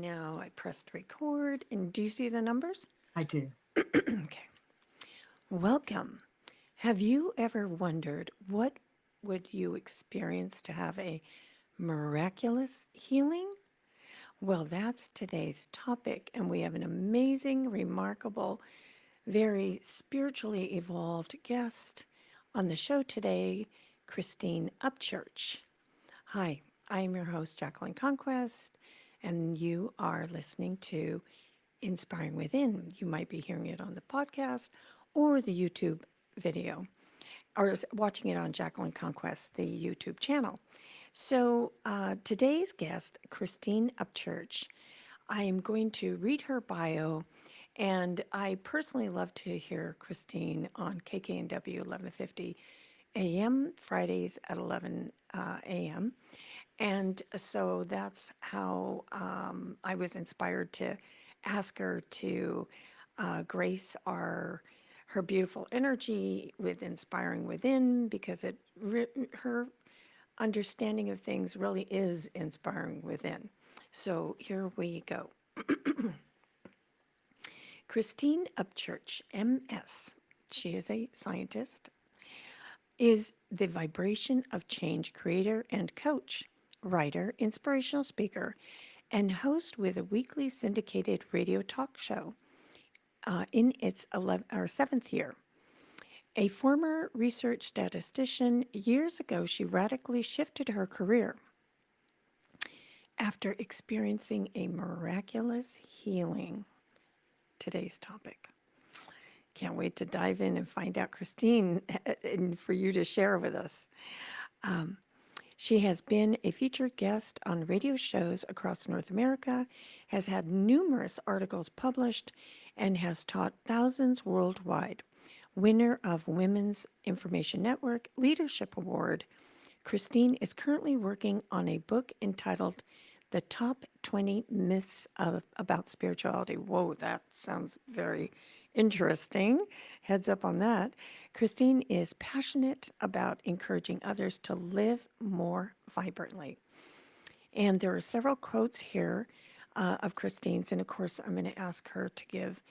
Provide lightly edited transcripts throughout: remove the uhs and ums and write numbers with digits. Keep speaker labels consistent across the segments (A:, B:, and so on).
A: now I pressed record, and do you see the numbers?
B: I do.
A: Okay. Welcome. Have you ever wondered what would you experience to have a miraculous healing? Well, that's today's topic, and we have an amazing, remarkable, very spiritually evolved guest on the show today, Christine Upchurch. Hi, I am your host, Jacqueline Conquest, and you are listening to Inspiring Within. You might be hearing it on the podcast or the YouTube video, or watching it on Jacqueline Conquest, the YouTube channel. So today's guest, Christine Upchurch, I am going to read her bio, and I personally love to hear Christine on KKNW 1150 a.m. Fridays at 11 a.m. And so that's how I was inspired to ask her to grace her beautiful energy with Inspiring Within, because her understanding of things really is inspiring within. So here we go. Christine Upchurch, MS, she is a scientist, is the vibration of change creator and coach, writer, inspirational speaker, and host with a weekly syndicated radio talk show in its 7th year. A former research statistician, years ago she radically shifted her career after experiencing a miraculous healing. Today's topic. Can't wait to dive in and find out, Christine, and for you to share with us. She has been a featured guest on radio shows across North America, has had numerous articles published, and has taught thousands worldwide. Winner of Women's Information Network Leadership Award, Christine is currently working on a book entitled The Top 20 Myths About Spirituality. Whoa, that sounds very interesting. Heads up on that. Christine is passionate about encouraging others to live more vibrantly. And there are several quotes here of Christine's. And of course, I'm going to ask her to give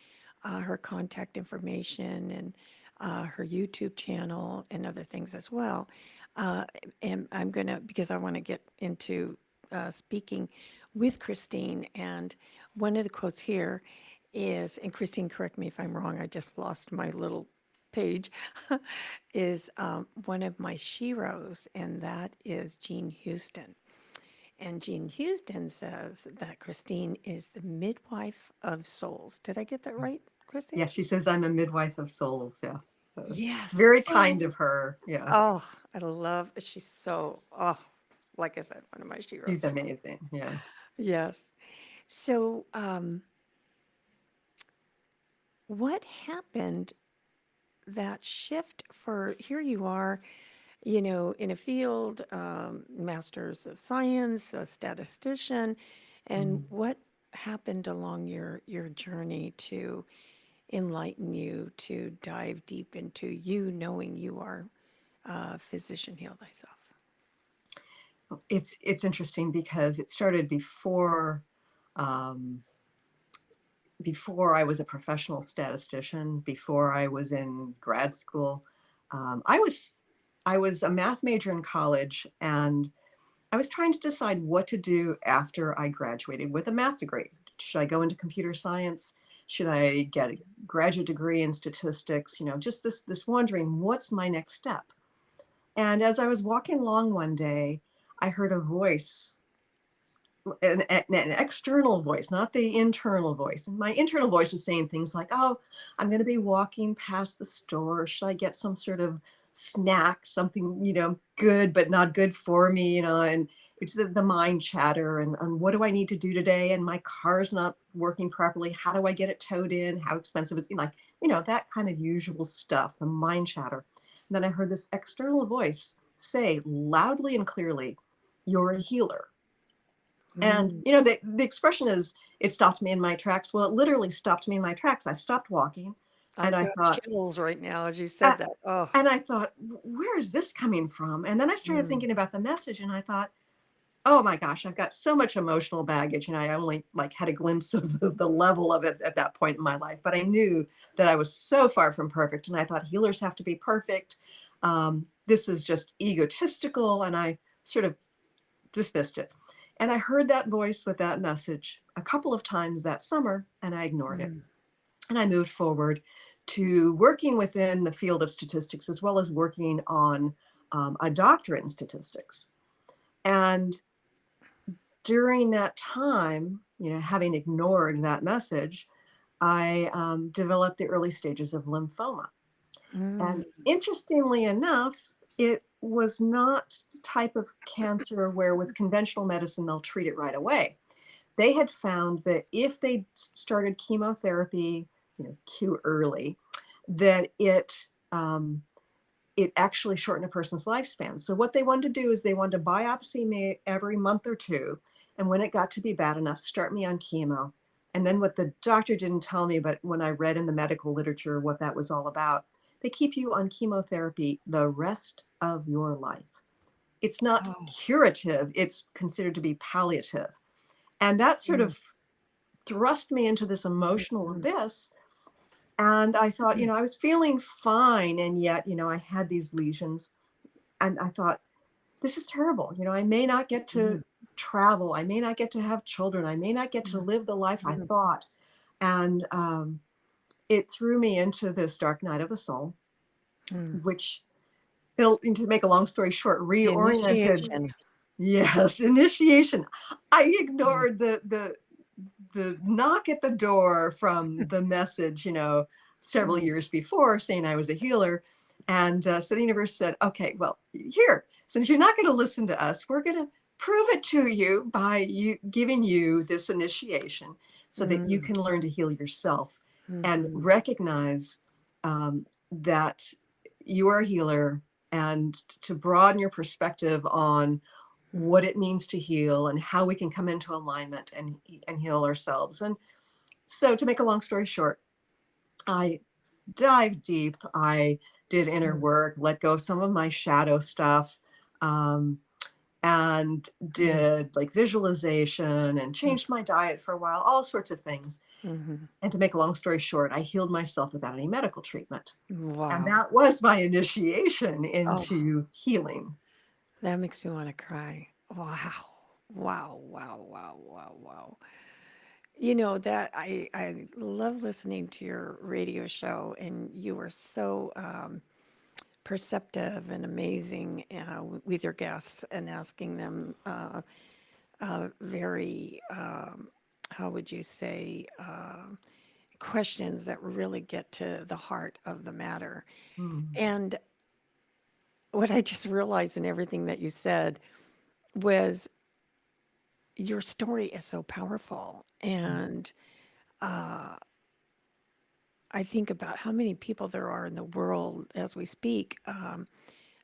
A: her contact information and her YouTube channel and other things as well. And I'm going to, because I want to get into speaking with Christine. And one of the quotes here is, and Christine, correct me if I'm wrong, I just lost my little page, is one of my sheroes, and that is Jean Houston. And Jean Houston says that Christine is the midwife of souls. Did I get that right, Christine?
B: Yeah, she says I'm a midwife of souls. Yeah.
A: Yes.
B: Very kind
A: So,
B: of her. Yeah.
A: oh, I love, she's so, oh, like I said, one of my
B: She's
A: sheroes.
B: amazing. Yeah.
A: Yes. So, what happened, that shift for, here you are, in a field, masters of science, a statistician, and
B: Mhm.
A: what happened along your journey to enlighten you to dive deep into you knowing you are a physician, heal thyself?
B: It's interesting because it started um, before I was a professional statistician, before I was in grad school. Um, I was I was a math major in college, and I was trying to decide what to do after I graduated with a math degree. Should I go into computer science? Should I get a graduate degree in statistics? Just this wondering, what's my next step? And as I was walking along one day, I heard a voice, an external voice, not the internal voice. And my internal voice was saying things like, "Oh, I'm going to be walking past the store. Should I get some sort of snack, something, good, but not good for me, and it's the mind chatter and what do I need to do today? And my car's not working properly. How do I get it towed in? How expensive it's like, that kind of usual stuff, the mind chatter. And then I heard this external voice say loudly and clearly, "You're a healer." And
A: Mm.
B: the expression is, it stopped me in my tracks. Well, it literally stopped me in my tracks. I stopped walking, and
A: I've
B: I
A: got
B: thought,
A: chills right now as you
B: uh,
A: said that. Oh.
B: where is this coming from? And then I started
A: Mm.
B: thinking about the message, and I thought, oh my gosh, I've got so much emotional baggage. And I only like had a glimpse of the level of it at that point in my life. But I knew that I was so far from perfect. And I thought healers have to be perfect. This is just egotistical. And I sort of dismissed it. And I heard that voice with that message a couple of times that summer, and I ignored it.
A: Mm.
B: And I moved forward to working within the field of statistics, as well as working on a doctorate in statistics. And during that time, having ignored that message, I developed the early stages of lymphoma.
A: Mm.
B: And interestingly enough, it was not the type of cancer where with conventional medicine, they'll treat it right away. They had found that if they started chemotherapy, too early, that it actually shortened a person's lifespan. So what they wanted to do is they wanted to biopsy me every month or two. And when it got to be bad enough, start me on chemo. And then what the doctor didn't tell me, but when I read in the medical literature what that was all about, they keep you on chemotherapy the rest of your life. It's not
A: Oh.
B: curative, it's considered to be palliative. And that sort
A: Mm.
B: of thrust me into this emotional
A: Mm.
B: abyss. And I thought,
A: Mm.
B: I was feeling fine. And yet, I had these lesions. And I thought, this is terrible. I may not get to
A: Mm.
B: travel. I may not get to have children. I may not get to live the life I
A: Mm.
B: thought. And it threw me into this dark night of the soul,
A: Mm.
B: which, to make a long story short,
A: The
B: reoriented.
A: initiation.
B: Yes, initiation. I
A: Mm.
B: ignored the knock at the door from the message, several
A: Mm.
B: years before saying I was a healer. And so the universe said, okay, well, here, since you're not going to listen to us, we're going to prove it to you by you giving you this initiation so that you
A: Mm.
B: can learn to heal yourself and
A: Mhm.
B: recognize that you are a healer, and to broaden your perspective on what
A: Mm.
B: it means to heal and how we can come into alignment and heal ourselves. And so to make a long story short, I dived deep. I did inner
A: Mm.
B: work, let go of some of my shadow stuff, um, and
A: Mm.
B: did like visualization and
A: Mm.
B: changed my diet for a while, all sorts of things.
A: Mhm.
B: And to make a long story short, I healed myself without any medical treatment. And
A: Wow.
B: that was my initiation
A: Oh,
B: into healing.
A: that makes me wanna cry. Wow. Wow, wow, wow, wow, wow. That I love listening to your radio show, and you are so, perceptive and amazing, with your guests and asking them, very, how would you say, questions that really get to the heart of the matter.
B: Mm,
A: And what I just realized in everything that you said was your story is so powerful.
B: mm,
A: And I think about how many people there are in the world as we speak,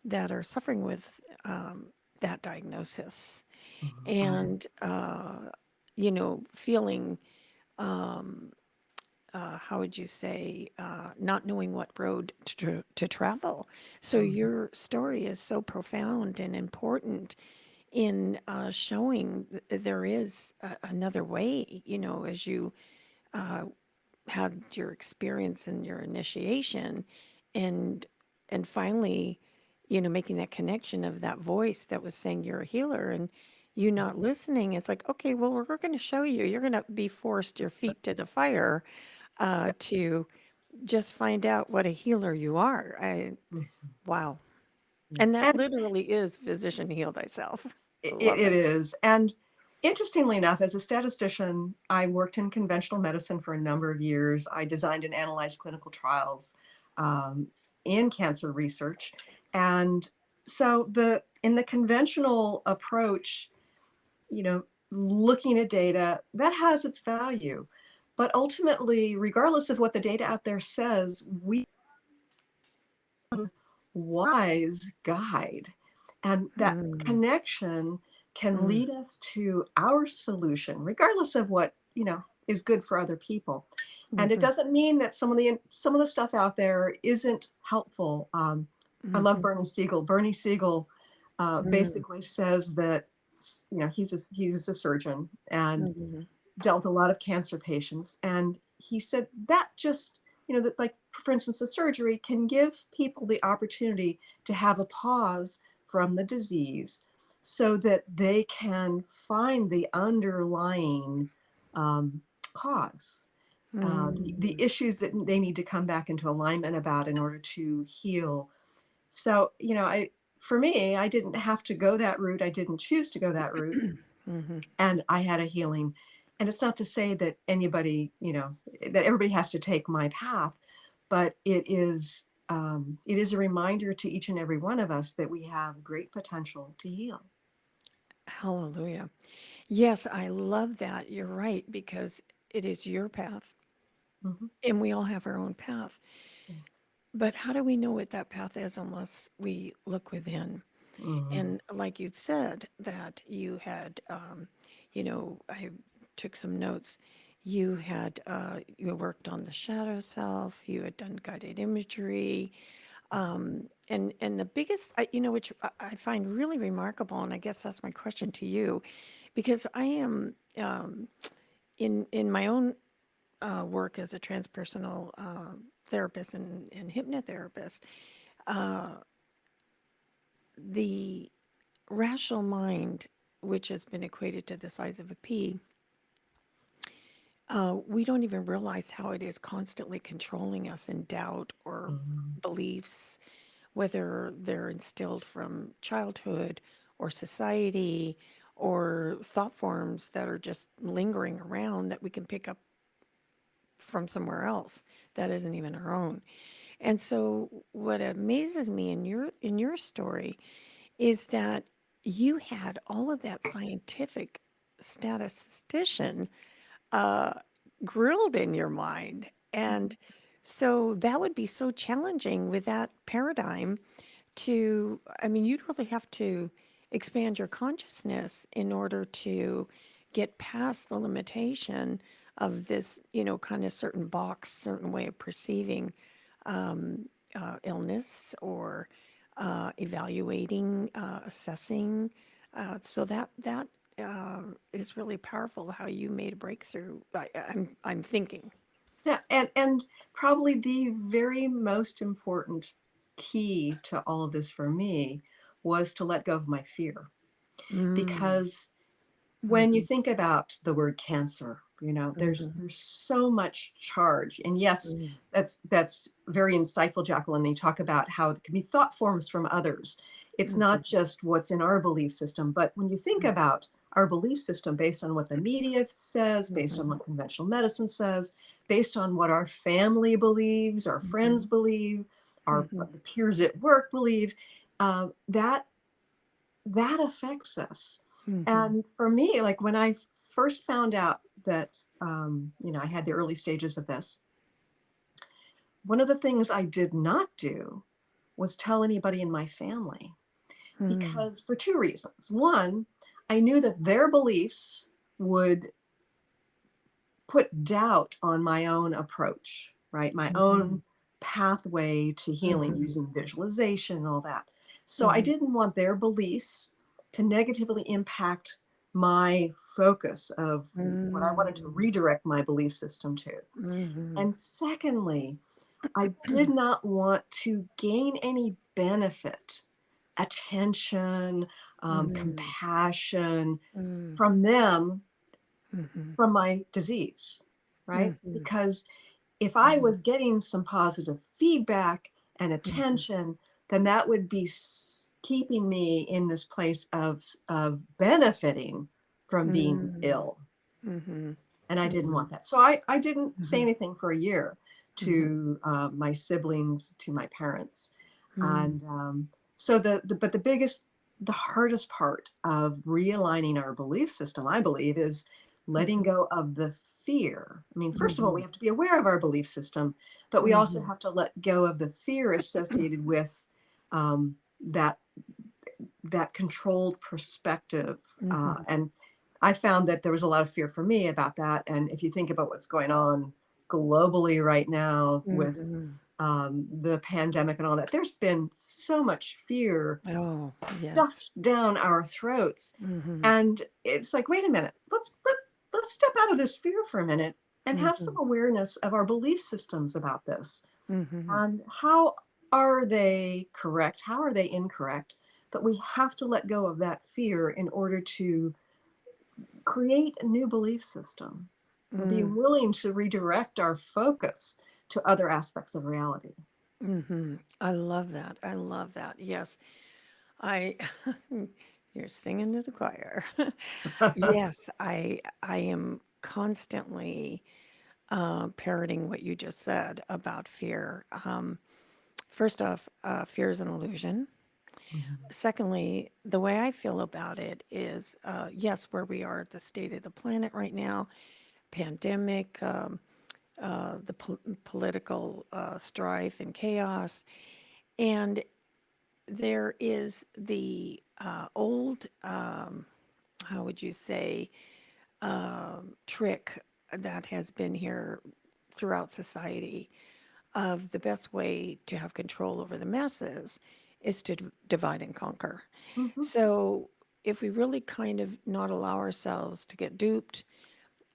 A: that are suffering with, that diagnosis
B: mm. Oh, yeah.
A: and, feeling, how would you say, not knowing what road to travel. So
B: Mhm.
A: your story is so profound and important in, showing there is another way, as you had your experience and your initiation, and finally, making that connection of that voice that was saying you're a healer, and you not listening. It's like, okay, well, we're going to show you. You're going to be forced your feet to the fire,
B: Yeah.
A: to just find out what a healer you are.
B: Mm,
A: Wow.
B: yeah.
A: And that
B: And
A: literally is physician heal thyself.
B: it,
A: Love
B: it
A: it.
B: is. And interestingly enough, as a statistician, I worked in conventional medicine for a number of years. I designed and analyzed clinical trials um, in cancer research. And so in the conventional approach, looking at data, that has its value. But ultimately, regardless of what the data out there says, we wise guide. And that
A: Mm,
B: connection can
A: mm,
B: lead us to our solution, regardless of what, is good for other people. And it
A: mhm,
B: doesn't mean that some of the stuff out there isn't helpful. I love
A: mhm,
B: Bernie Siegel. Bernie Siegel
A: mm,
B: basically says that he was a surgeon and
A: Mhm.
B: dealt a lot of cancer patients. And he said that just, that, like, for instance, the surgery can give people the opportunity to have a pause from the disease so that they can find the underlying um, cause, the
A: Mm.
B: issues that they need to come back into alignment about in order to heal. So, for me, I didn't have to go that route. I didn't choose to go that route,
A: Mhm.
B: and I had a healing. And it's not to say that that everybody has to take my path, but it is a reminder to each and every one of us that we have great potential to heal.
A: Hallelujah. Yes, I love that. You're right, because it is your path,
B: Hmm.
A: and we all have our own path.
B: Yeah.
A: But how do we know what that path is unless we look within?
B: Hmm.
A: And like you said, that you had, I took some notes. You worked on the shadow self. You had done guided imagery, and the biggest, which I find really remarkable, and I guess that's my question to you, because I am in my own work as a transpersonal therapist and hypnotherapist. The rational mind, which has been equated to the size of a pea, we don't even realize how it is constantly controlling us in doubt or
B: Hmm.
A: beliefs, whether they're instilled from childhood or society or thought forms that are just lingering around that we can pick up from somewhere else that isn't even our own. And so what amazes me in your story is that you had all of that scientific statistician uh, grilled in your mind. And so that would be so challenging with that paradigm I mean, you'd really have to expand your consciousness in order to get past the limitation of this, kind of certain box, certain way of perceiving illness or evaluating, assessing. So that is really powerful. How you made a breakthrough. I'm thinking.
B: Yeah, and probably the very most important key to all of this for me was to let go of my fear.
A: Mm,
B: Because when you
A: mhm,
B: think about the word cancer,
A: mhm,
B: there's so much charge. And yes,
A: mm,
B: that's very insightful, Jacqueline. You talk about how it can be thought forms from others. It's not
A: mhm,
B: just what's in our belief system, but when you think about our belief system based on what the media says, based on
A: mhm,
B: what conventional medicine says, based on what our family believes, our friends
A: mhm,
B: believe, our
A: mhm,
B: the peers at work believe, that that affects us.
A: mhm,
B: And for me, like when I first found out that, I had the early stages of this, one of the things I did not do was tell anybody in my family
A: mhm,
B: because for two reasons. One, I knew that their beliefs would put doubt on my own approach, right? My
A: mhm,
B: own pathway to healing
A: mhm,
B: using visualization and all that. So I
A: mhm,
B: didn't want their beliefs to negatively impact my focus of what I wanted to
A: mm,
B: redirect my belief system to.
A: mhm,
B: And secondly, I did not want to gain any benefit, attention,
A: mm,
B: compassion
A: mm,
B: from them
A: mhm,
B: from my disease, right?
A: mhm,
B: Because if I
A: mhm,
B: was getting some positive feedback and
A: mhm,
B: attention, then that would be keeping me in this place of benefiting from being
A: mm,
B: ill.
A: mhm,
B: And I didn't
A: mhm,
B: want that. So I didn't say
A: mhm,
B: anything for a year
A: mhm,
B: to my siblings, to my parents.
A: mm,
B: And so but the hardest part of realigning our belief system, I believe, is letting
A: mhm,
B: go of the fear. I mean, first of all, we
A: mhm,
B: have to be aware of our belief system, but we also
A: mhm,
B: have to let go of the fear associated with that that controlled perspective.
A: mhm,
B: And I found that there was a lot of fear for me about that. And if you think about what's going on globally right now with
A: mhm,
B: the pandemic and all that, there's been so much fear
A: Oh, yes.
B: stuffed down our throats.
A: Mm-hmm.
B: And it's like, wait a minute, let's step out of this fear for a minute and have some
A: Mm-hmm.
B: awareness of our belief systems about this.
A: Mm-hmm.
B: And how are they correct? How are they incorrect? But we have to let go of that fear in order to create a new belief system and be
A: Mm.
B: willing to redirect our focus to other aspects of reality.
A: Mm-hmm. I love that. I love that. Yes. I you're singing to the choir. Yes, I am constantly parroting what you just said about fear. First off, fear is an illusion.
B: Mhm.
A: Secondly, the way I feel about it is, yes, where we are at the state of the planet right now, pandemic, the political strife and chaos, and there is the old, how would you say, trick that has been here throughout society of the best way to have control over the masses is to divide and conquer.
B: Mhm.
A: So if we really kind of not allow ourselves to get duped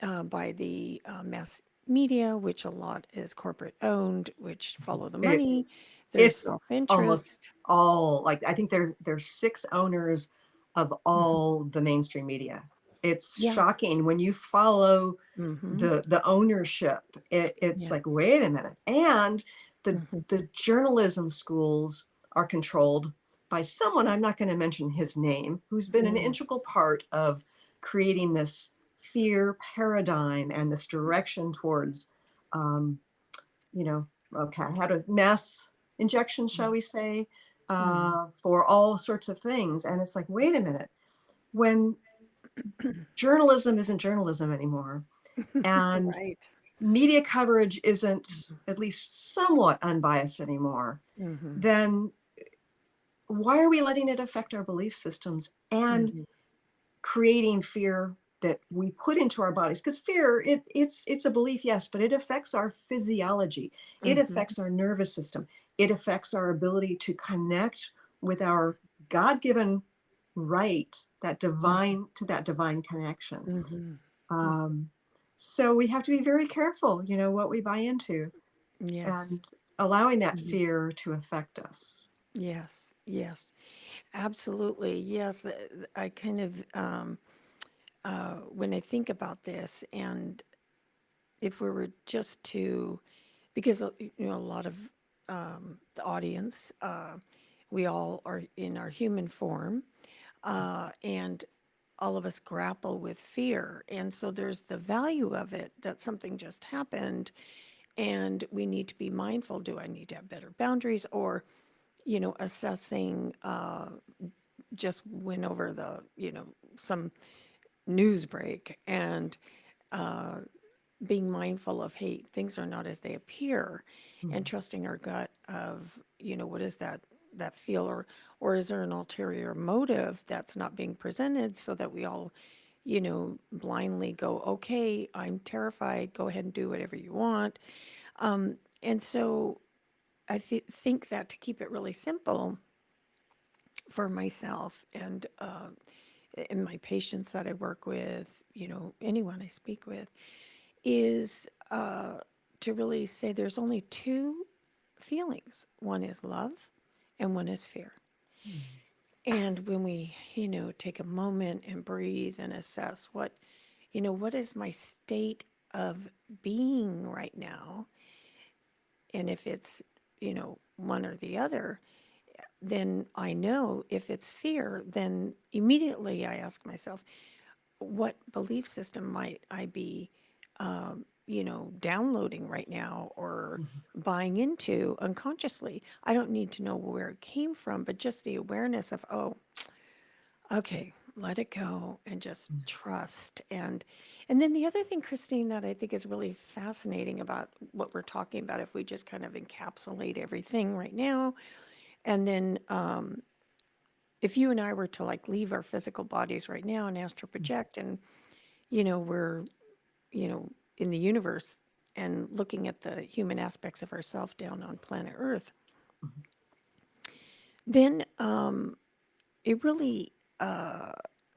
A: by the mass media, which a lot is corporate owned, which follow the
B: It
A: money, there's
B: it's almost
A: self-interest.
B: all like I think there's six owners of
A: Mhm.
B: all the mainstream media. It's
A: Yeah.
B: shocking when you follow
A: Hmm.
B: the ownership. It's like,
A: Yes.
B: wait a minute. And the
A: Hmm.
B: the journalism schools are controlled by someone, I'm not going to mention his name, who's been an
A: Mm.
B: integral part of creating this fear paradigm and this direction towards um, you know, okay, I had a mass injection, shall we say,
A: Mm.
B: for all sorts of things. And it's like, wait a minute, when journalism isn't journalism anymore, and
A: Right.
B: media coverage isn't at least somewhat unbiased anymore,
A: Hmm.
B: then why are we letting it affect our belief systems and
A: Hmm.
B: creating fear that we put into our bodies? Because fear, it's a belief, yes, but it affects our physiology, it
A: Hmm.
B: affects our nervous system, it affects our ability to connect with our god-given right, that divine connection.
A: Hmm.
B: um, so we have to be very careful, what we buy into,
A: Yes.
B: and allowing that
A: Mhm.
B: fear to affect us.
A: Yes. Yes. Absolutely. Yes. I kind of, when I think about this, and if we were just to, because, a lot of the audience, we all are in our human form, and all of us grapple with fear. And so there's the value of it that something just happened, and we need to be mindful. Do I need to have better boundaries? Or, assessing, just went over some news break and being mindful of, hey, things are not as they appear, and
B: Mhm.
A: trusting our gut of, what is that feel, or is there an ulterior motive that's not being presented, so that we all, blindly go, okay, I'm terrified, go ahead and do whatever you want. And so I think that, to keep it really simple for myself and my patients that I work with, anyone I speak with, is to really say there's only two feelings. One is love and one is fear. And when we, take a moment and breathe and assess what is my state of being right now, and if it's, one or the other, then I know. If it's fear, then immediately I ask myself, what belief system might I be, downloading right now or
B: Mhm.
A: buying into unconsciously? I don't need to know where it came from, but just the awareness of, oh, okay, let it go and just trust. And then the other thing, Christine, that I think is really fascinating about what we're talking about, if we just kind of encapsulate everything right now, and then if you and I were to like leave our physical bodies right now and astral project, and we're, in the universe, and looking at the human aspects of ourselves down on planet Earth, then it really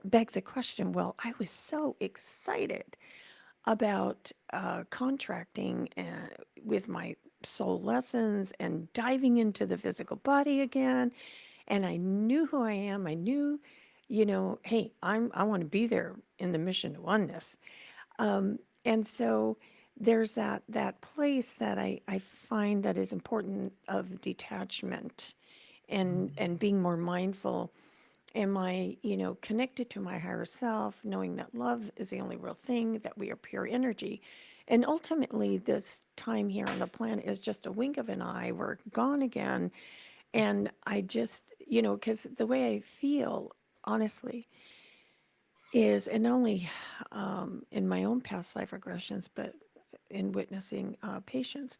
A: begs a question. Well, I was so excited about contracting with my soul lessons and diving into the physical body again. And I knew who I am. I knew, hey, I want to be there in the mission to oneness. And so there's that place that I find that is important of detachment and being more mindful. Am I, connected to my higher self, knowing that love is the only real thing, that we are pure energy. And ultimately, this time here on the planet is just a wink of an eye. We're gone again. And I just, because the way I feel, honestly, is, and only in my own past life regressions, but in witnessing patients,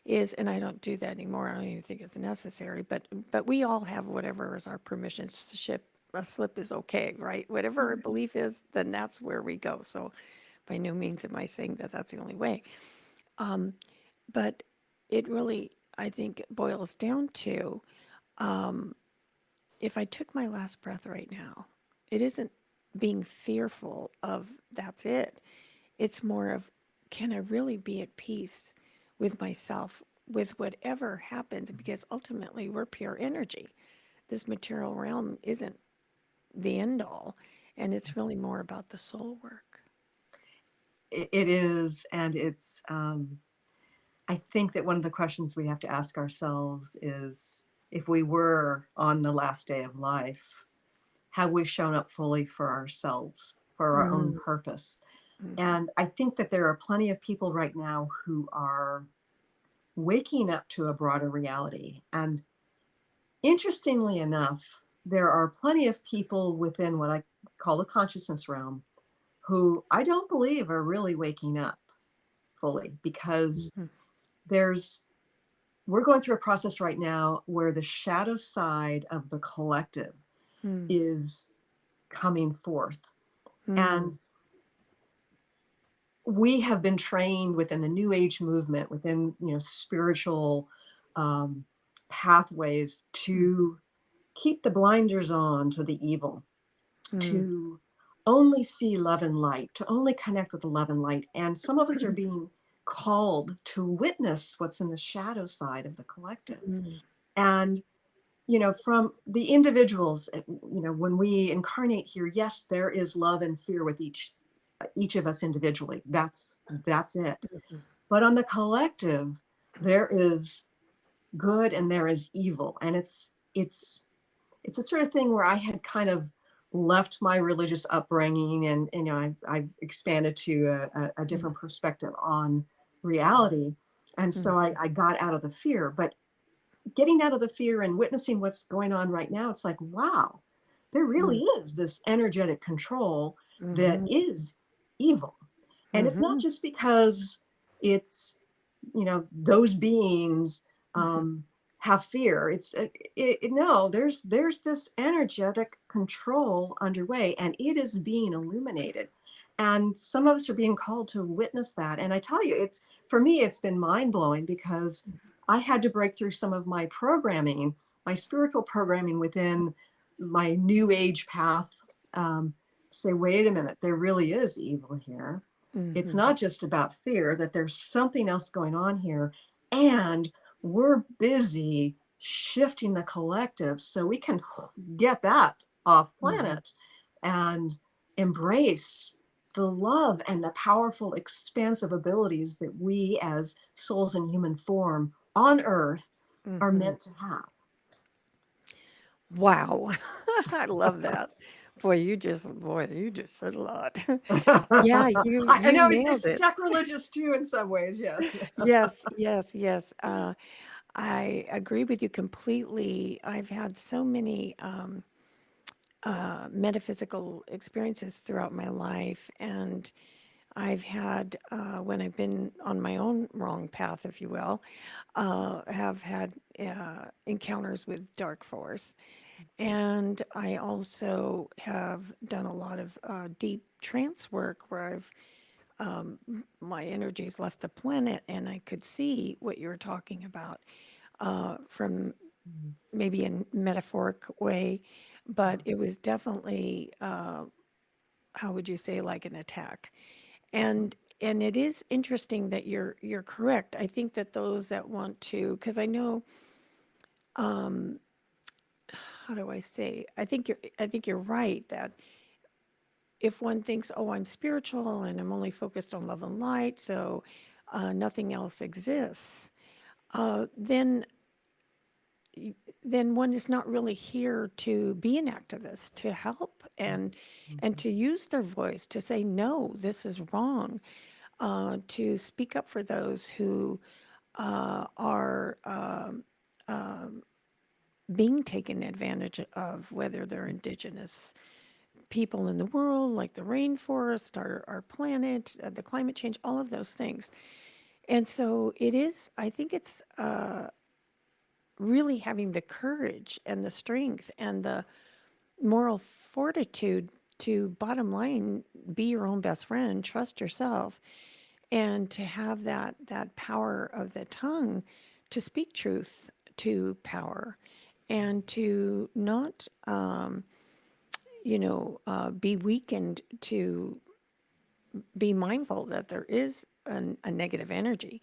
A: is, and I don't do that anymore. I don't even think it's necessary. But we all have whatever is our permission slip. A slip is okay, right? Whatever our belief is, then that's where we go. So, by no means am I saying that that's the only way. But it really, I think, boils down to if I took my last breath right now, it isn't being fearful of that's it. It's more of, can I really be at peace with myself, with whatever happens? Because ultimately, we're pure energy. This material realm isn't the end all, and it's really more about the soul work.
B: It is, and it's. I think that one of the questions we have to ask ourselves is, if we were on the last day of life, have we shown up fully for ourselves, for our own purpose? And I think that there are plenty of people right now who are waking up to a broader reality. And interestingly enough, there are plenty of people within what I call the consciousness realm who I don't believe are really waking up fully, because
A: Mhm.
B: there's we're going through a process right now where the shadow side of the collective
A: Mm,
B: is coming forth.
A: mm,
B: And we have been trained within the New Age movement, within spiritual um, pathways,
A: mm,
B: to keep the blinders on to the evil,
A: mm,
B: to only see love and light, to only connect with the love and light. And some of us are being called to witness what's in the shadow side of the collective.
A: mm,
B: And from the individuals, when we incarnate here, yes, there is love and fear with each of us individually. That's it. But on the collective, there is good and there is evil, and it's a sort of thing where I had kind of left my religious upbringing, and I've expanded to a
A: mm,
B: different perspective on reality, and
A: mm,
B: so I got out of the fear. But getting out of the fear and witnessing what's going on right now, it's like, wow, there really
A: mm,
B: is this energetic control that
A: mhm,
B: is evil. And it's not
A: mhm,
B: just because it's, those beings
A: mhm,
B: um, have fear. No, there's this energetic control underway, and it is being illuminated. And some of us are being called to witness that. And I tell you, for me, it's been mind blowing, because I had to break through some of my programming, my spiritual programming within my new age path. Say, wait a minute, there really is evil here. It's
A: mhm,
B: not just about fear, that there's something else going on here. And we're busy shifting the collective so we can get that off
A: mhm,
B: planet and embrace the love and the powerful, expansive abilities that we as souls in human form on earth are
A: mhm.
B: meant to have.
A: Wow. I love that. Boy, you just said a lot. Yeah, you
B: I
A: you
B: know
A: nailed
B: it's
A: it.
B: tech religious too in some ways, yes.
A: Yes, yes, yes. I agree with you completely. I've had so many metaphysical experiences throughout my life, and I've had, when I've been on my own wrong path, if you will, have had encounters with dark force. And I also have done a lot of deep trance work where I've my energies left the planet, and I could see what you were talking about from
B: Mhm.
A: maybe in metaphoric way, but it was definitely, how would you say, like an attack.
B: Mhm.
A: And it is interesting that you're correct. I think that those that want to, because I know, how do I say? I think you're right that if one thinks, oh, I'm spiritual and I'm only focused on love and light, so nothing else exists, then one is not really here to be an activist, to help and
B: Mhm.
A: to use their voice to say, no, this is wrong, to speak up for those who are being taken advantage of, whether they're indigenous people in the world, like the rainforest, our planet, the climate change, all of those things. And so it is, I think it's really having the courage and the strength and the moral fortitude to, bottom line, be your own best friend, trust yourself, and to have that power of the tongue to speak truth to power, and to not be weakened, to be mindful that there is a negative energy.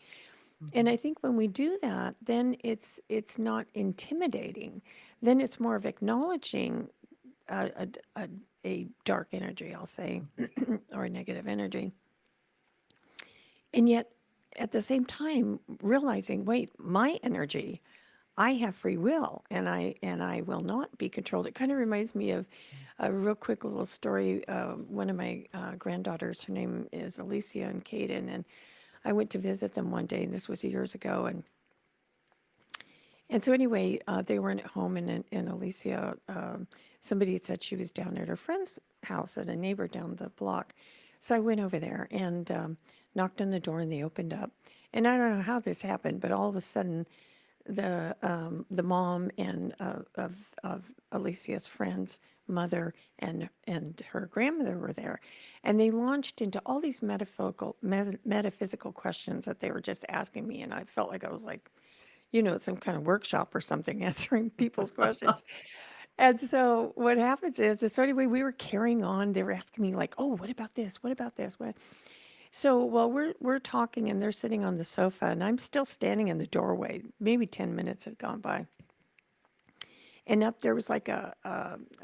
A: And
B: Mhm.
A: I think when we do that, then it's not intimidating. Then it's more of acknowledging a, a, a dark energy, I'll say, or a negative energy. And yet, at the same time, realizing, wait, my energy, I have free will, and I will not be controlled. It kind of reminds me of a real quick little story. One of my granddaughters, her name is Alicia and Caden, and I went to visit them one day, and this was years ago, and so anyway, they weren't at home, and Alicia, somebody had said she was down at her friend's house, at a neighbor down the block. So I went over there and knocked on the door, and they opened up. And I don't know how this happened, but all of a sudden, the mom and of Alicia's friend's mother and her grandmother were there, and they launched into all these metaphysical questions that they were just asking me, and I felt like I was like, some kind of workshop or something, answering people's questions. And so what happens is, so anyway, we were carrying on. They were asking me like, "Oh, what about this? What about this? What?" So while we're talking, and they're sitting on the sofa, and I'm still standing in the doorway. Maybe 10 minutes had gone by, and up there was like a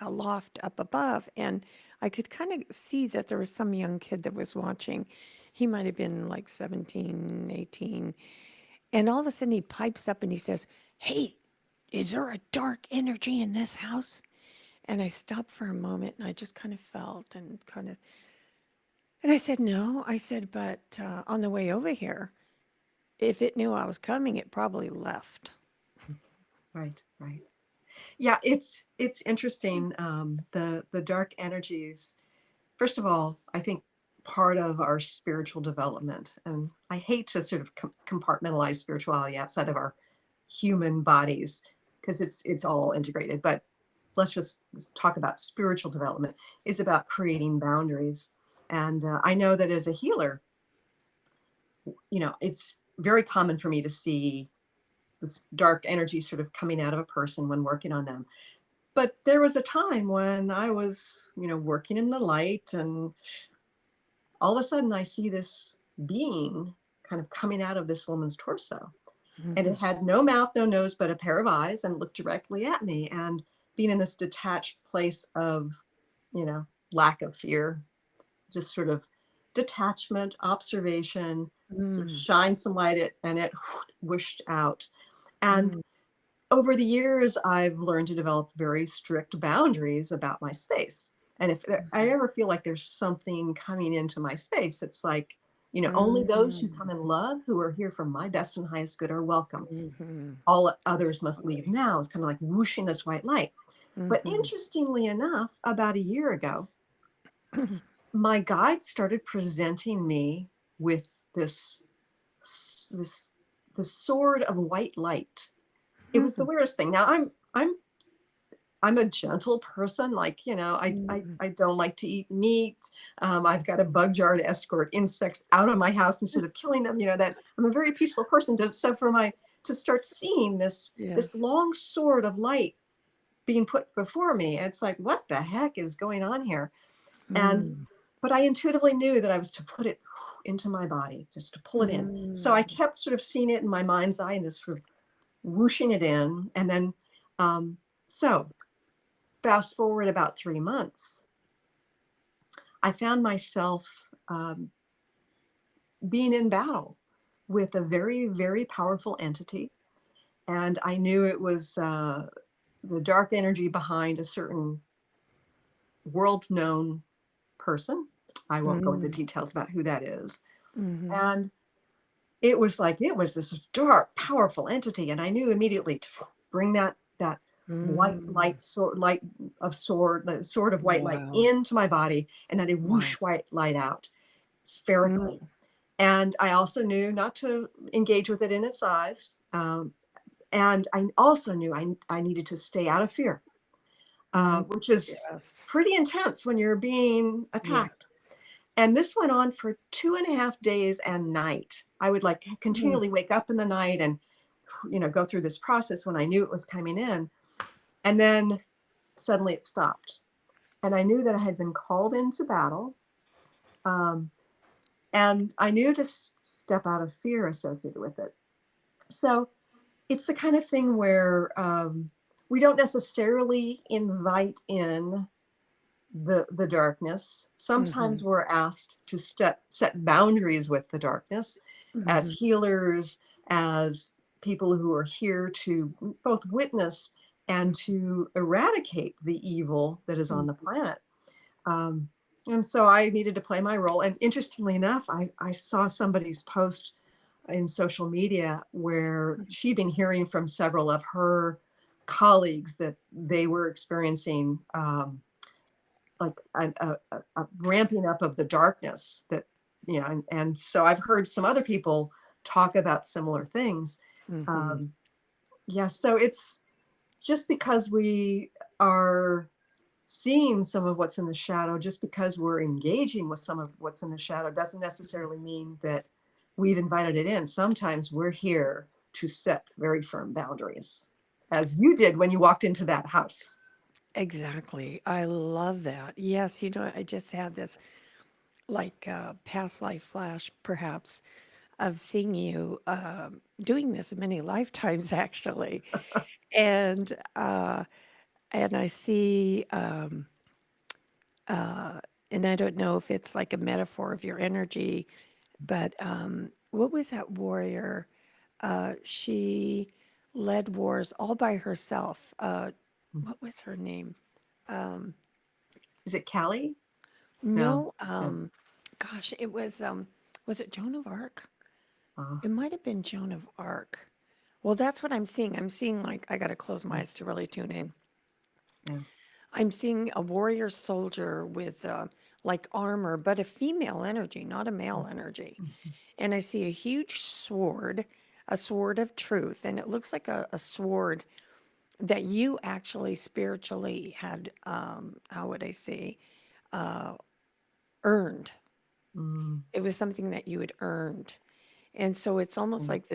A: loft up above, and I could kind of see that there was some young kid that was watching. He might have been like 17, 18. And all of a sudden he pipes up and he says, "Hey, is there a dark energy in this house?" And I stopped for a moment, and I just kind of felt and kind of, and I said, "No." I said, "But on the way over here, if it knew I was coming, it probably left."
B: Right, right. Yeah, it's interesting. The dark energies. First of all, I think part of our spiritual development, and I hate to sort of compartmentalize spirituality outside of our human bodies because it's all integrated. But let's just talk about spiritual development. Is about creating boundaries. And I know that as a healer, it's very common for me to see this dark energy sort of coming out of a person when working on them. But there was a time when I was, working in the light, and all of a sudden I see this being kind of coming out of this woman's torso. And
A: Mhm.
B: it had no mouth, no nose, but a pair of eyes, and looked directly at me. And being in this detached place of, lack of fear, just sort of detachment, observation, sort of
A: Mm,
B: shine some light at, and it whooshed out. And
A: mm,
B: over the years, I've learned to develop very strict boundaries about my space. And if I ever feel like there's something coming into my space, it's like, only those who come
A: mm,
B: in love, who are here for my best and highest good, are welcome.
A: mhm.
B: All others must leave
A: Absolutely.
B: now. It's kind of like whooshing this white light. But
A: Mhm.
B: interestingly enough, about a year ago, my guide started presenting me with this this this sword of white light. It was the
A: Mhm.
B: weirdest thing. Now I'm I'm a gentle person. Like,
A: Mm.
B: I don't like to eat meat. I've got a bug jar to escort insects out of my house instead of killing them. That I'm a very peaceful person. So to start seeing this
A: Yes.
B: long sword of light being put before me, it's like, what the heck is going on here? And
A: Mm.
B: but I intuitively knew that I was to put it into my body, just to pull it in. So I
A: Mm.
B: kept sort of seeing it in my mind's eye and just sort of whooshing it in. And then, so fast forward about 3 months, I found myself being in battle with a very, very powerful entity. And I knew it was the dark energy behind a certain world known person. I won't go into
A: Mm.
B: details about who that is.
A: Mhm.
B: And it was like it was this dark, powerful entity. And I knew immediately to bring that white
A: Mm.
B: light sword, the sword of white light
A: Wow.
B: into my body, and then a
A: Wow.
B: whoosh white light out
A: Mm.
B: spherically. And I also knew not to engage with it in its eyes. And I also knew I needed to stay out of fear,
A: Mm.
B: which is
A: Yes.
B: pretty intense when you're being
A: Yes.
B: attacked. And this went on for 2.5 days and night. I would like
A: Mm.
B: continually wake up in the night and, go through this process when I knew it was coming in. And then suddenly it stopped. And I knew that I had been called into battle. Um, and I knew to step out of fear associated with it. So it's the kind of thing where we don't necessarily invite in the darkness. Sometimes
A: Mhm.
B: we're asked to set boundaries with the darkness as
A: Mhm.
B: healers, as people who are here to both witness and to eradicate the evil that is on the
A: Mhm.
B: planet. Um, and so I needed to play my role. And interestingly enough, I saw somebody's post in social media where she'd been hearing from several of her colleagues that they were experiencing like a ramping up of the darkness that, and so I've heard some other people talk about similar things.
A: Mhm.
B: um, yeah, so it's just because we are seeing some of what's in the shadow, just because we're engaging with some of what's in the shadow doesn't necessarily mean that we've invited it in. Sometimes we're here to set very firm boundaries, as you did when you walked into that house.
A: Exactly. I love that. Yes, I just had this like past life flash, perhaps, of seeing you doing this many lifetimes, actually, and uh, and I see, and I don't know if it's like a metaphor of your energy, but what was that warrior? She led wars all by herself. What was her name?
B: Is it Callie? No,
A: No,
B: no.
A: gosh, was it Joan of Arc?
B: uh,
A: It might have been Joan of Arc. Well, that's what I'm seeing. I'm seeing like I got to close my eyes to really tune in.
B: yeah.
A: I'm seeing a warrior soldier with like armor, but a female energy, not a male energy. And I see a huge sword, a sword of truth, and it looks like a sword that you actually spiritually had, how would I say, earned.
B: Mm,
A: It was something that you had earned. And so it's almost
B: mm,
A: like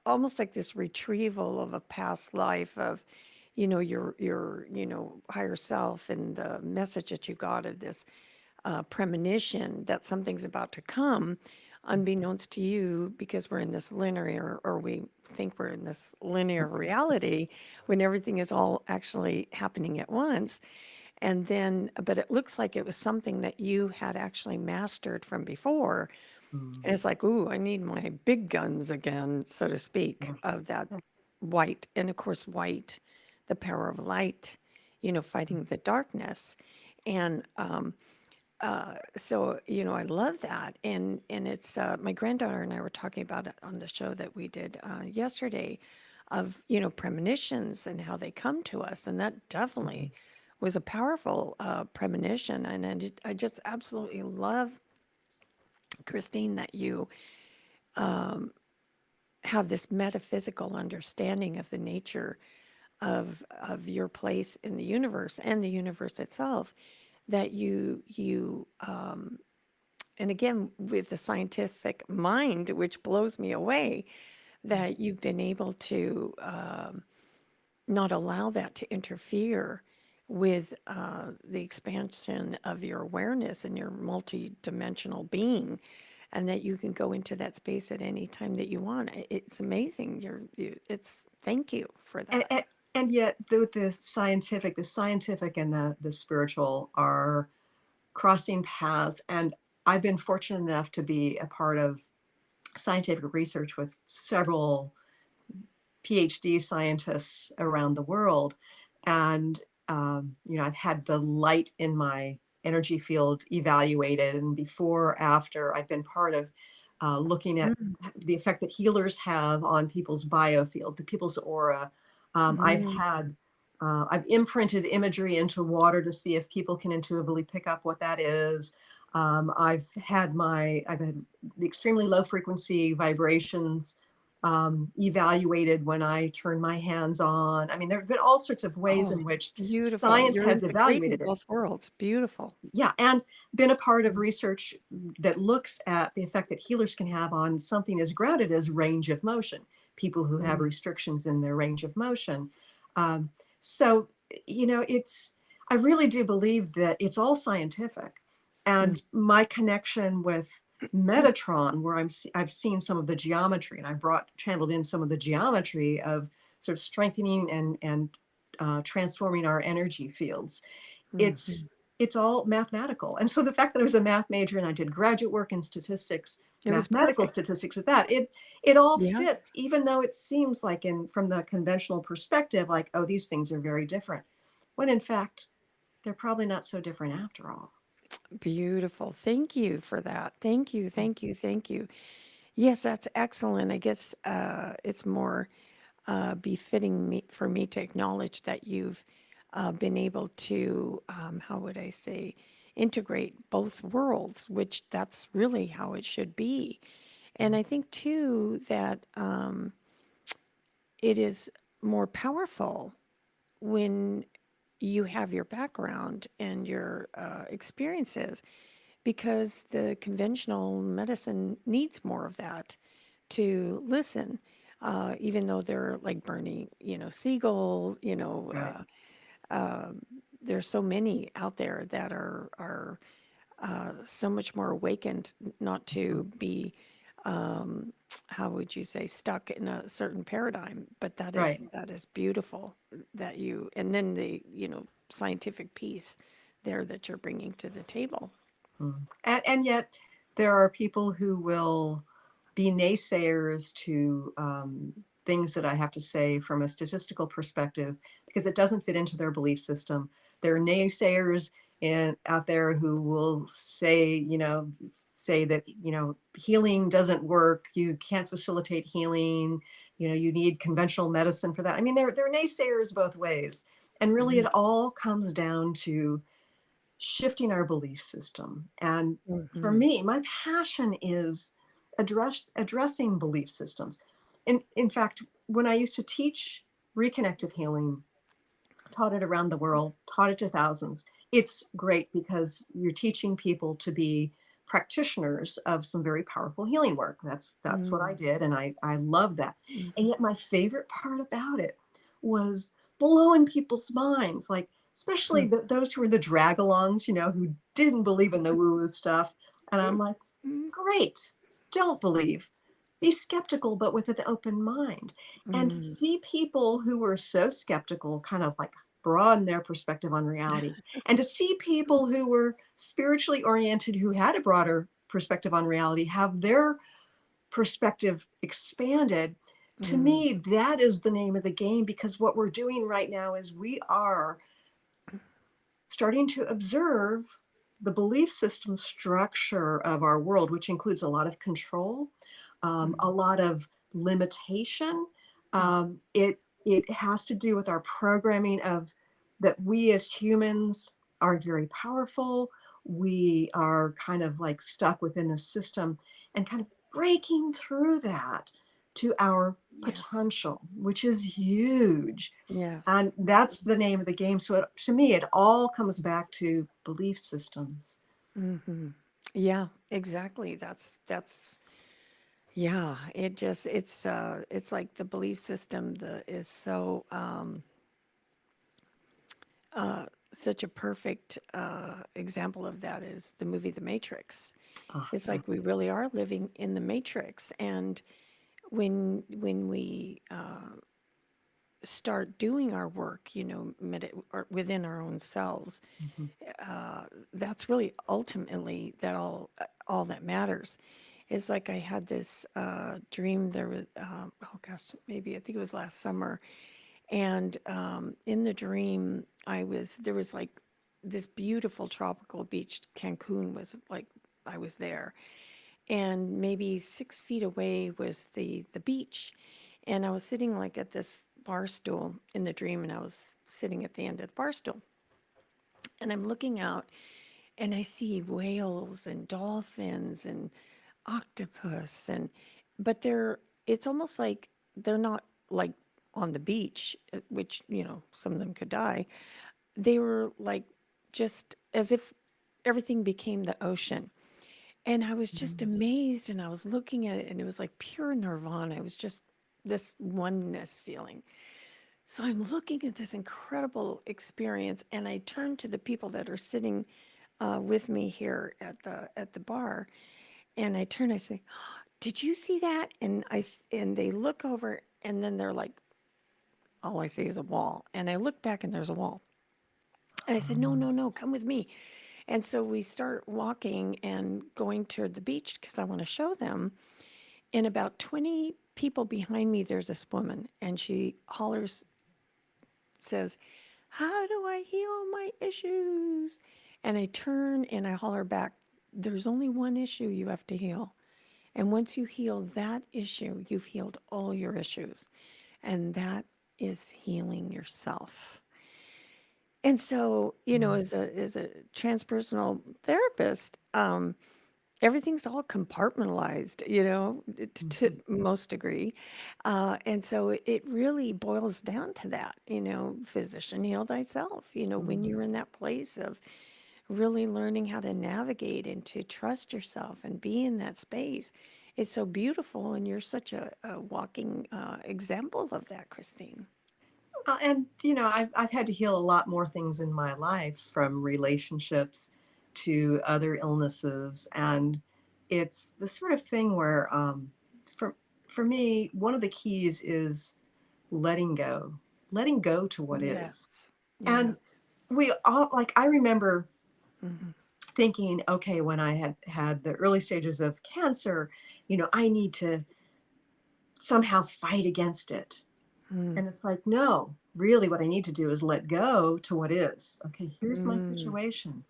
A: almost like this retrieval of a past life of, your higher self and the message that you got of this premonition that something's about to come, unbeknownst to you, because we're in this linear, or we think we're in this linear reality when everything is all actually happening at once. And then, but it looks like it was something that you had actually mastered from before,
B: mm,
A: and it's like, ooh, I need my big guns again, so to speak,
B: yeah,
A: of that
B: yeah.
A: white. And of course, white, the power of light, fighting the darkness. And so, I love that. And it's my granddaughter and I were talking about it on the show that we did yesterday of, premonitions and how they come to us. And that definitely was a powerful premonition. And I just absolutely love, Christine, that you have this metaphysical understanding of the nature of your place in the universe and the universe itself, that and again, with the scientific mind, which blows me away, that you've been able to not allow that to interfere with the expansion of your awareness and your multidimensional being, and that you can go into that space at any time that you want. It's amazing. It's thank you for
B: and,
A: that.
B: and, and yet the scientific and the spiritual are crossing paths. And I've been fortunate enough to be a part of scientific research with several PhD scientists around the world. And, I've had the light in my energy field evaluated. And before, after, I've been part of looking at
A: Mm,
B: the effect that healers have on people's biofield, the people's aura.
A: mm.
B: I've imprinted imagery into water to see if people can intuitively pick up what that is. I've had the extremely low frequency vibrations evaluated when I turn my hands on. I mean, there have been all sorts of ways
A: Oh,
B: in which
A: beautiful.
B: science
A: You're
B: has
A: integrating
B: evaluated it.
A: both worlds. Beautiful.
B: Yeah, and been a part of research that looks at the effect that healers can have on something as grounded as range of motion, people who have
A: Mm,
B: restrictions in their range of motion. Um, so, I really do believe that it's all scientific.
A: mm,
B: And my connection with Metatron, where I've seen some of the geometry, and I channeled in some of the geometry of sort of strengthening and transforming our energy fields.
A: mhm.
B: It's all mathematical. And so the fact that I was a math major and I did graduate work in statistics,
A: It was
B: mathematical
A: perfect.
B: statistics at that, it all
A: Yeah.
B: fits, even though it seems like from the conventional perspective, like, oh, these things are very different. When in fact, they're probably not so different after all.
A: Beautiful. Thank you for that. Thank you. Thank you. Thank you. Yes, that's excellent. I guess it's more befitting me for me to acknowledge that you've been able to, how would I say, integrate both worlds, which that's really how it should be. And I think too that it is more powerful when you have your background and your experiences, because the conventional medicine needs more of that to listen, even though they're like Bernie, Siegel,
B: Right.
A: there's so many out there that are so much more awakened, not to be, how would you say, stuck in a certain paradigm. But
B: Right.
A: that is beautiful that and then the, scientific piece there that you're bringing to the table.
B: And yet there are people who will be naysayers to things that I have to say from a statistical perspective because it doesn't fit into their belief system. There are naysayers out there who will say that healing doesn't work. You can't facilitate healing. You need conventional medicine for that. I mean, there are naysayers both ways, and really, it
A: Mhm.
B: all comes down to shifting our belief system. And for
A: Mhm.
B: me, my passion is addressing belief systems. In fact, when I used to teach reconnective healing, taught it around the world, taught it to thousands, it's great because you're teaching people to be practitioners of some very powerful healing work. That's what I
A: Mm.
B: did, and I love that. And
A: Mhm.
B: yet my favorite part about it was blowing people's minds, like especially those who were the drag-alongs, who didn't believe in the woo-woo stuff. And I'm like,
A: Mhm.
B: great, don't believe. Be skeptical, but with an open mind. And to
A: Mm.
B: see people who were so skeptical kind of like broaden their perspective on reality, and to see people who were spiritually oriented, who had a broader perspective on reality, have their perspective expanded. To
A: Mm.
B: me, that is the name of the game, because what we're doing right now is we are starting to observe the belief system structure of our world, which includes a lot of control, a
A: Mm.
B: lot of limitation.
A: Mm.
B: It has to do with our programming of that we as humans are very powerful. We are kind of like stuck within the system, and kind of breaking through that to our
A: Yes.
B: potential, which is huge.
A: Yes.
B: And that's the name of the game. So to me, it all comes back to belief systems.
A: Hmm. Yeah, exactly. That's yeah, it's like the belief system is so such a perfect example of that is the movie The Matrix.
B: Oh,
A: It's
B: yeah.
A: like we really are living in the Matrix, and when we start doing our work, or within our own selves,
B: Mhm.
A: that's really ultimately all that matters. It's like I had this dream. There was oh gosh, maybe I think it was last summer, and in the dream, there was like this beautiful tropical beach. Cancun was like I was there, and maybe 6 feet away was the beach, and I was sitting like at this bar stool in the dream, and I was sitting at the end of the bar stool, and I'm looking out, and I see whales and dolphins and octopus, but it's almost like they're not like on the beach, which some of them could die. They were like just as if everything became the ocean. And I was just
B: Mhm.
A: amazed, and I was looking at it, and it was like pure nirvana. It was just this oneness feeling. So I'm looking at this incredible experience, and I turn to the people that are sitting with me here at the bar, and I say, "Did you see that?" And they look over, and then they're like, "All I see is a wall." And I look back, and there's a wall. And I said, "No,
B: Um,
A: no, no, come with me." And so we start walking and going to the beach because I want to show them. And about 20 people behind me, there's this woman, and she hollers, says, "How do I heal my issues?" And I turn and I holler back, "There's only one issue you have to heal. And once you heal that issue, you've healed all your issues. And that is healing yourself." And so, as a transpersonal therapist, everything's all compartmentalized, to
B: mhm.
A: most degree. And so it really boils down to that, physician, heal thyself, when
B: Mhm.
A: you're in that place of really learning how to navigate and to trust yourself and be in that space. It's so beautiful. And you're such a walking example of that, Christine.
B: And I've had to heal a lot more things in my life, from relationships to other illnesses, and it's the sort of thing where, for for me, one of the keys is letting go to what is.
A: Yes.
B: And
A: Yes.
B: we all, like, I remember
A: Hmm.
B: thinking, okay, when I had the early stages of cancer, I need to somehow fight against it.
A: Mm.
B: And it's like, no, really, what I need to do is let go to what is. Okay, here's my
A: Mm.
B: situation.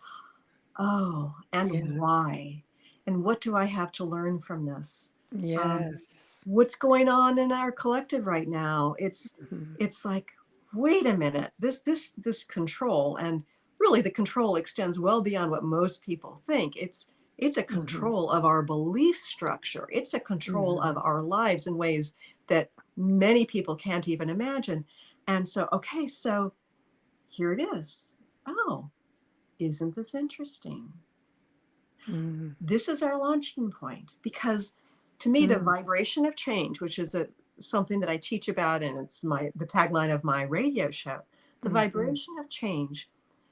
B: Oh, and
A: Yes.
B: why? And what do I have to learn from this? Um,
A: Yes.
B: what's going on in our collective right now?
A: Mhm.
B: It's like, wait a minute, this control, and really the control extends well beyond what most people think. It's a
A: Mhm.
B: control of our belief structure. It's a control of
A: Mhm.
B: our lives in ways that many people can't even imagine. And so, okay, so here it is. Oh, isn't this interesting?
A: Mhm.
B: This is our launching point, because to me the
A: Mhm.
B: vibration of change, which is something that I teach about, and it's the tagline of my radio show. The
A: Mhm.
B: vibration of change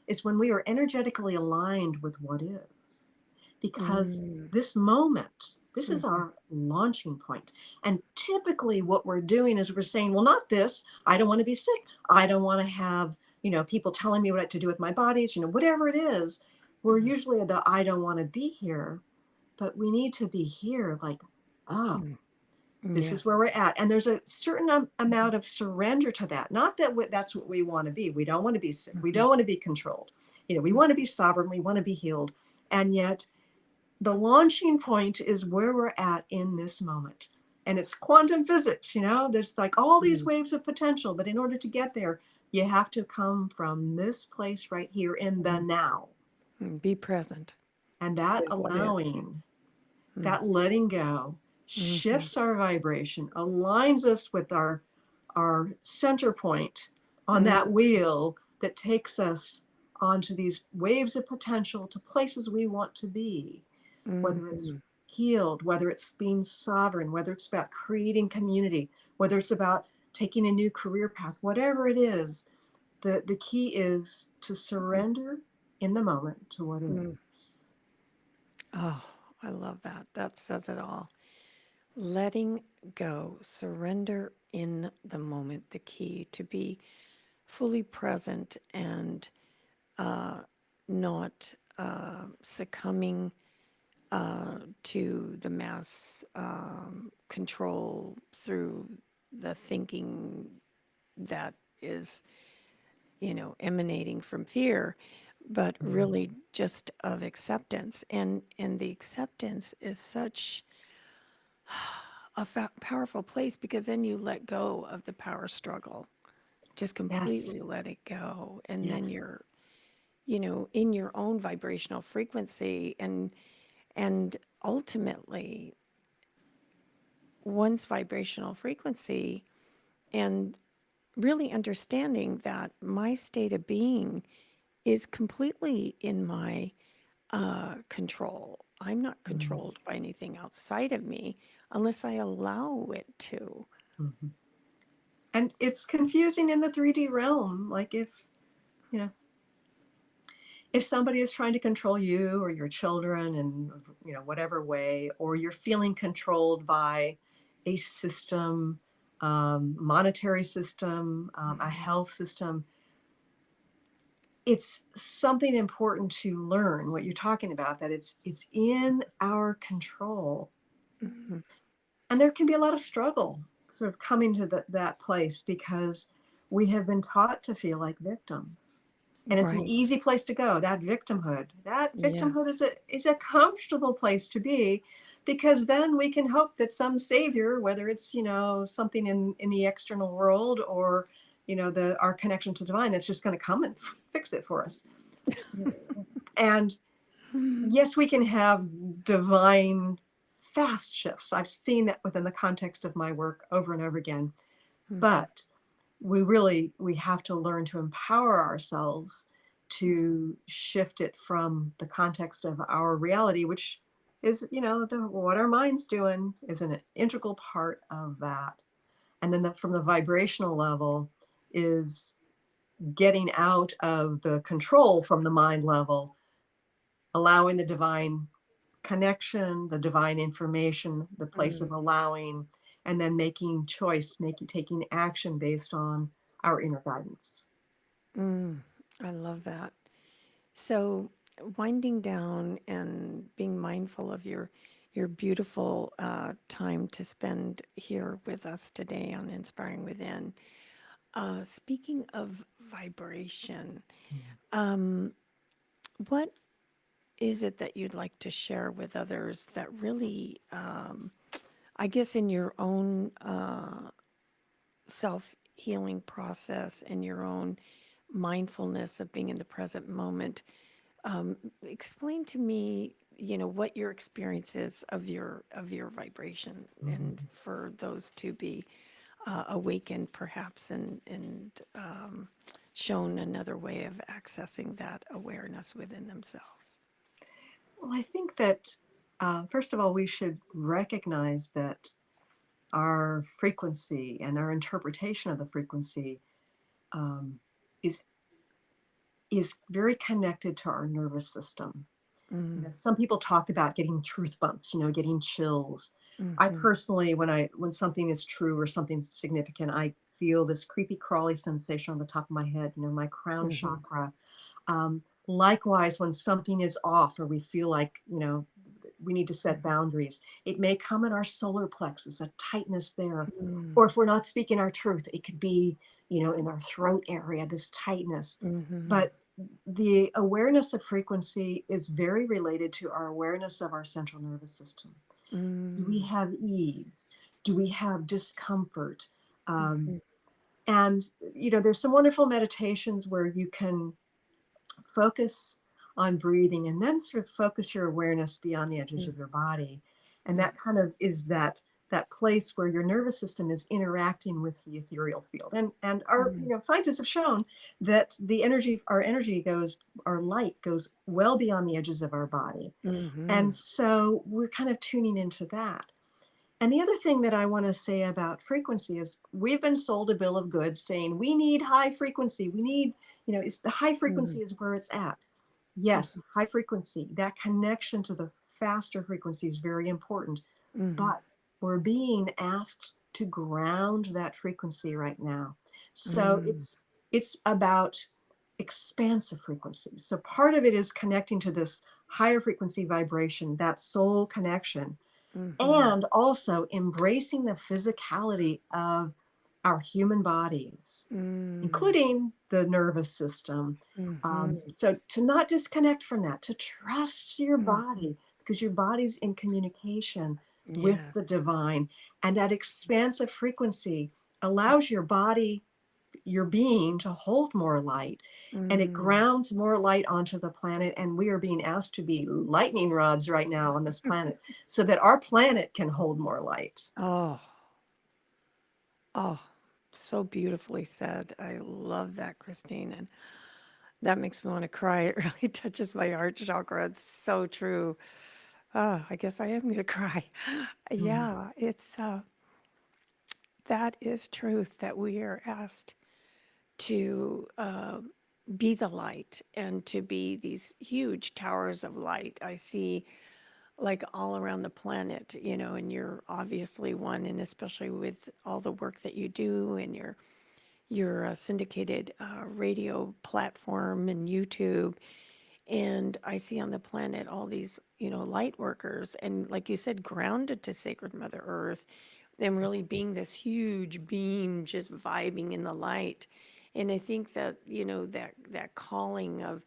B: is when we are energetically aligned with what is, because
A: Mm.
B: this is
A: Mhm.
B: our launching point. And typically what we're doing is we're saying, well, not this, I don't want to be sick, I don't want to have people telling me what to do with my bodies, whatever it is. We're
A: Mhm.
B: usually the I don't want to be here, but we need to be here, like, oh,
A: Mhm.
B: this is where
A: Yes.
B: we're at. And there's a certain amount of surrender to that. Not that that's what we want to be. We don't want to be sick. We
A: Mhm.
B: don't want to be controlled. We
A: Mhm.
B: want to be sovereign. We want to be healed. And yet, the launching point is where we're at in this moment. And it's quantum physics, there's like all these
A: Mhm.
B: waves of potential, but in order to get there, you have to come from this place right here in the
A: Mhm.
B: now.
A: Be present
B: And that
A: with what is.
B: allowing,
A: Mm.
B: that letting go
A: Mhm.
B: shifts our vibration, aligns us with our center point on
A: Mm,
B: that wheel that takes us onto these waves of potential to places we want to be, whether it's
A: mhm.
B: healed, whether it's being sovereign, whether it's about creating community, whether it's about taking a new career path, whatever it is, the key is to surrender in the moment to what
A: Mm.
B: is.
A: Oh, I love that. That says it all. Letting go, surrender in the moment, the key to be fully present and uh, not succumbing to the mass control through the thinking that is, emanating from fear, but
B: Mhm.
A: really just of acceptance. And the acceptance is such a powerful place because then you let go of the power struggle, just
B: Yes,
A: completely let it go. And then
B: yes,
A: you're, in your own vibrational frequency and ultimately one's vibrational frequency and really understanding that my state of being is completely in my control. I'm not
B: mhm,
A: controlled by anything outside of me unless I allow it to.
B: mhm. And it's confusing in the 3D realm. Like you know, if somebody is trying to control you or your children in, whatever way, or you're feeling controlled by a system, monetary system, a health system, it's something important to learn what you're talking about, that it's in our control.
A: Mhm.
B: And there can be a lot of struggle sort of coming to that place because we have been taught to feel like victims. And it's an
A: Right.
B: easy place to go, that victimhood. That victimhood
A: Yes.
B: is a comfortable place to be, because then we can hope that some savior, whether it's, something in the external world, or, our connection to divine, that's just going to come and fix it for us. And yes, we can have divine fast shifts. I've seen that within the context of my work over and over again.
A: Mhm.
B: But we have to learn to empower ourselves
A: Mhm.
B: to shift it from the context of our reality, which is, what our mind's doing is an integral part of that. And then from the vibrational level is getting out of the control from the mind level, allowing the divine connection, the divine information, the place
A: Mm.
B: of allowing, and then making choice, taking action based on our inner guidance.
A: Mm. I love that. So, winding down and being mindful of your beautiful time to spend here with us today on Inspiring Within. Speaking of vibration, um, what is it that you'd like to share with others that really, I guess, in your own self healing process and your own mindfulness of being in the present moment, explain to me, what your experience is of your vibration, and
B: Mhm.
A: for those to be awakened, perhaps, and shown another way of accessing that awareness within themselves.
B: Well, I think that first of all, we should recognize that our frequency and our interpretation of the frequency um, is is very connected to our nervous system.
A: Mm,
B: Some people talk about getting truth bumps, getting chills. I
A: mm-hmm,
B: personally, when something is true or something significant, I feel this creepy crawly sensation on the top of my head, my crown
A: mm-hmm,
B: chakra. Likewise, when something is off or we feel like, we need to set
A: mm-hmm,
B: boundaries, it may come in our solar plexus, a tightness there.
A: mm,
B: Or if we're not speaking our truth, it could be, in our throat area, this tightness.
A: mm-hmm,
B: But the awareness of frequency is very related to our awareness of our central nervous system. Do we
A: mm,
B: have ease? Do we have discomfort? Um,
A: mm-hmm,
B: and, there's some wonderful meditations where you can focus on breathing and then sort of focus your awareness beyond the edges of your body. And that kind of is that place where your nervous system is interacting with the ethereal field. And our,
A: Mm,
B: scientists have shown that our light goes well beyond the edges of our body.
A: mm-hmm,
B: And so we're kind of tuning into that. And the other thing that I want to say about frequency is we've been sold a bill of goods saying we need high frequency. We need, it's the high
A: mm,
B: frequency is where it's at. Yes,
A: mm,
B: high frequency, that connection to the faster frequency is very important.
A: mm-hmm,
B: But we're being asked to ground that frequency right now. So
A: mm,
B: it's about expansive frequency. So part of it is connecting to this higher frequency vibration, that soul connection,
A: mm-hmm,
B: and also embracing the physicality of our human bodies,
A: mm,
B: including the nervous system.
A: mm-hmm,
B: So to not disconnect from that, to trust your
A: mm-hmm.
B: body, because your body's in communication with
A: Yes.
B: the divine. And that expansive frequency allows your body, your being, to hold more light, and it
A: Mm.
B: grounds more light onto the planet. And we are being asked to be lightning rods right now on this planet so that our planet can hold more light.
A: Oh, oh, so beautifully said. I love that, Christine. And that makes me want to cry. It really touches my heart chakra. It's so true. I guess I am going to cry.
B: Mm.
A: Yeah, that is truth that we are asked to be the light and to be these huge towers of light. I see like all around the planet, and you're obviously one, and especially with all the work that you do and your syndicated radio platform and YouTube. And I see on the planet all these, light workers, and like you said, grounded to Sacred Mother Earth, and really being this huge beam just vibing in the light. And I think that, that calling of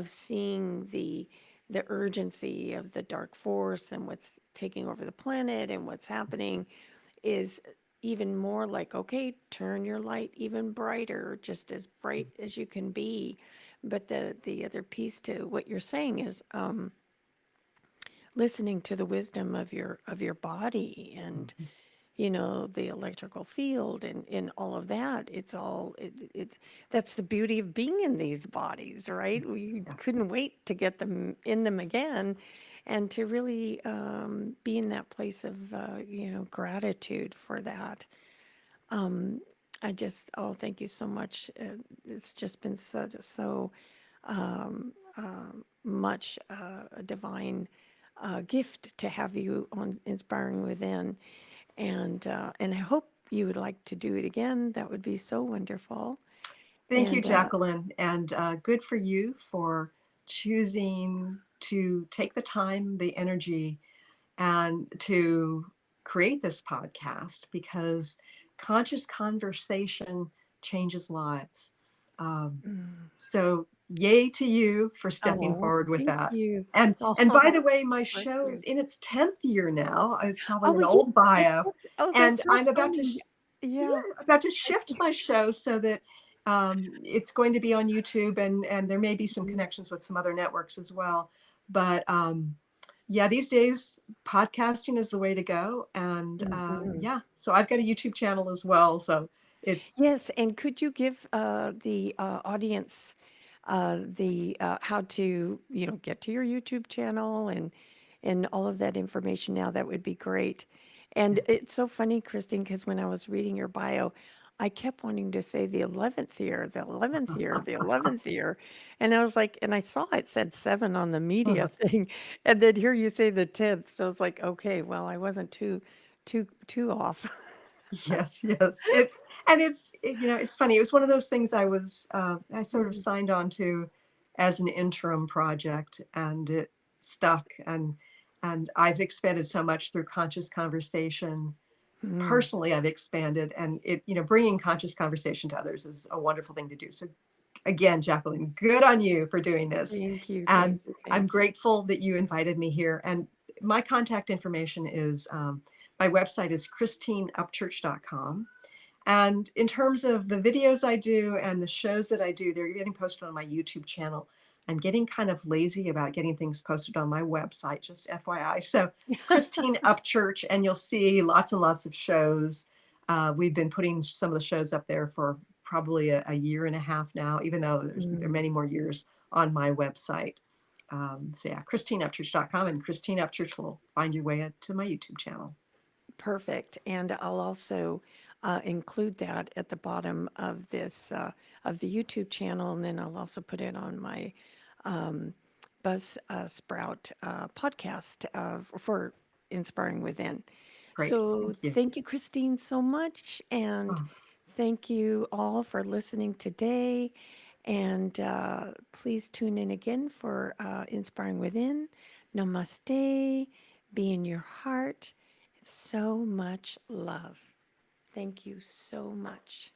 A: seeing the urgency of the dark force and what's taking over the planet and what's happening is even more like, okay, turn your light even brighter, just as bright as you can be. But the other piece to what you're saying is listening to the wisdom of your body and the electrical field and all of that. It's all that's the beauty of being in these bodies, right? We
B: Yeah.
A: couldn't wait to get them in them again, and to really be in that place of gratitude for that. I just, oh, thank you so much. It's just been so much a divine gift to have you on Inspiring Within. And I hope you would like to do it again. That would be so wonderful.
B: Thank you,
A: And
B: Jacqueline. And good for you for choosing to take the time, the energy, and to create this podcast, because conscious conversation changes lives. Um,
A: mm,
B: so yay to you for stepping
A: oh,
B: forward with
A: thank
B: that.
A: you.
B: And by
A: Oh,
B: the way, my
A: bless
B: show
A: you.
B: is in its 10th year now. It's probably
A: Oh,
B: an
A: yeah.
B: old bio.
A: Oh,
B: And
A: that's so
B: I'm about to
A: funny. Yeah.
B: shift my show so that it's going to be on YouTube, and there may be some connections with some other networks as well. But yeah, these days podcasting is the way to go. And
A: Mhm.
B: yeah, so I've got a YouTube channel as well. So it's
A: Yes, and could you give the audience the how to get to your YouTube channel and all of that information now? That would be great. And it's so funny, Christine, because when I was reading your bio, I kept wanting to say the 11th year, the 11th year, the 11th year. And I was like, and I saw it said 7 on the media thing. And then here you say the 10th. So it's like, okay, well, I wasn't too off.
B: yes, yes. It's funny. It was one of those things I sort of signed on to as an interim project, and it stuck. And I've expanded so much through conscious conversation.
A: Mm.
B: Personally, I've expanded, and bringing conscious conversation to others is a wonderful thing to do. So again, Jacqueline, good on you for doing this.
A: Thank you, thank
B: And
A: you,
B: I'm
A: thank you.
B: grateful that you invited me here. And my contact information is my website is christineupchurch.com. And in terms of the videos I do and the shows that I do, they're getting posted on my YouTube channel. I'm getting kind of lazy about getting things posted on my website, just FYI. So Christine Upchurch, and you'll see lots and lots of shows. We've been putting some of the shows up there for probably a year and a half now, even though there are
A: Mm,
B: many more years on my website. So yeah, ChristineUpchurch.com, and Christine Upchurch will find your way to my YouTube channel.
A: perfect. And I'll also include that at the bottom of this, of the YouTube channel. And then I'll also put it on my Buzz Sprout podcast for Inspiring Within.
B: Great.
A: So
B: Thank you.
A: thank you, Christine, so much. And
B: Oh,
A: thank you all for listening today. And please tune in again for Inspiring Within. Namaste. Be in your heart. So much love. Thank you so much.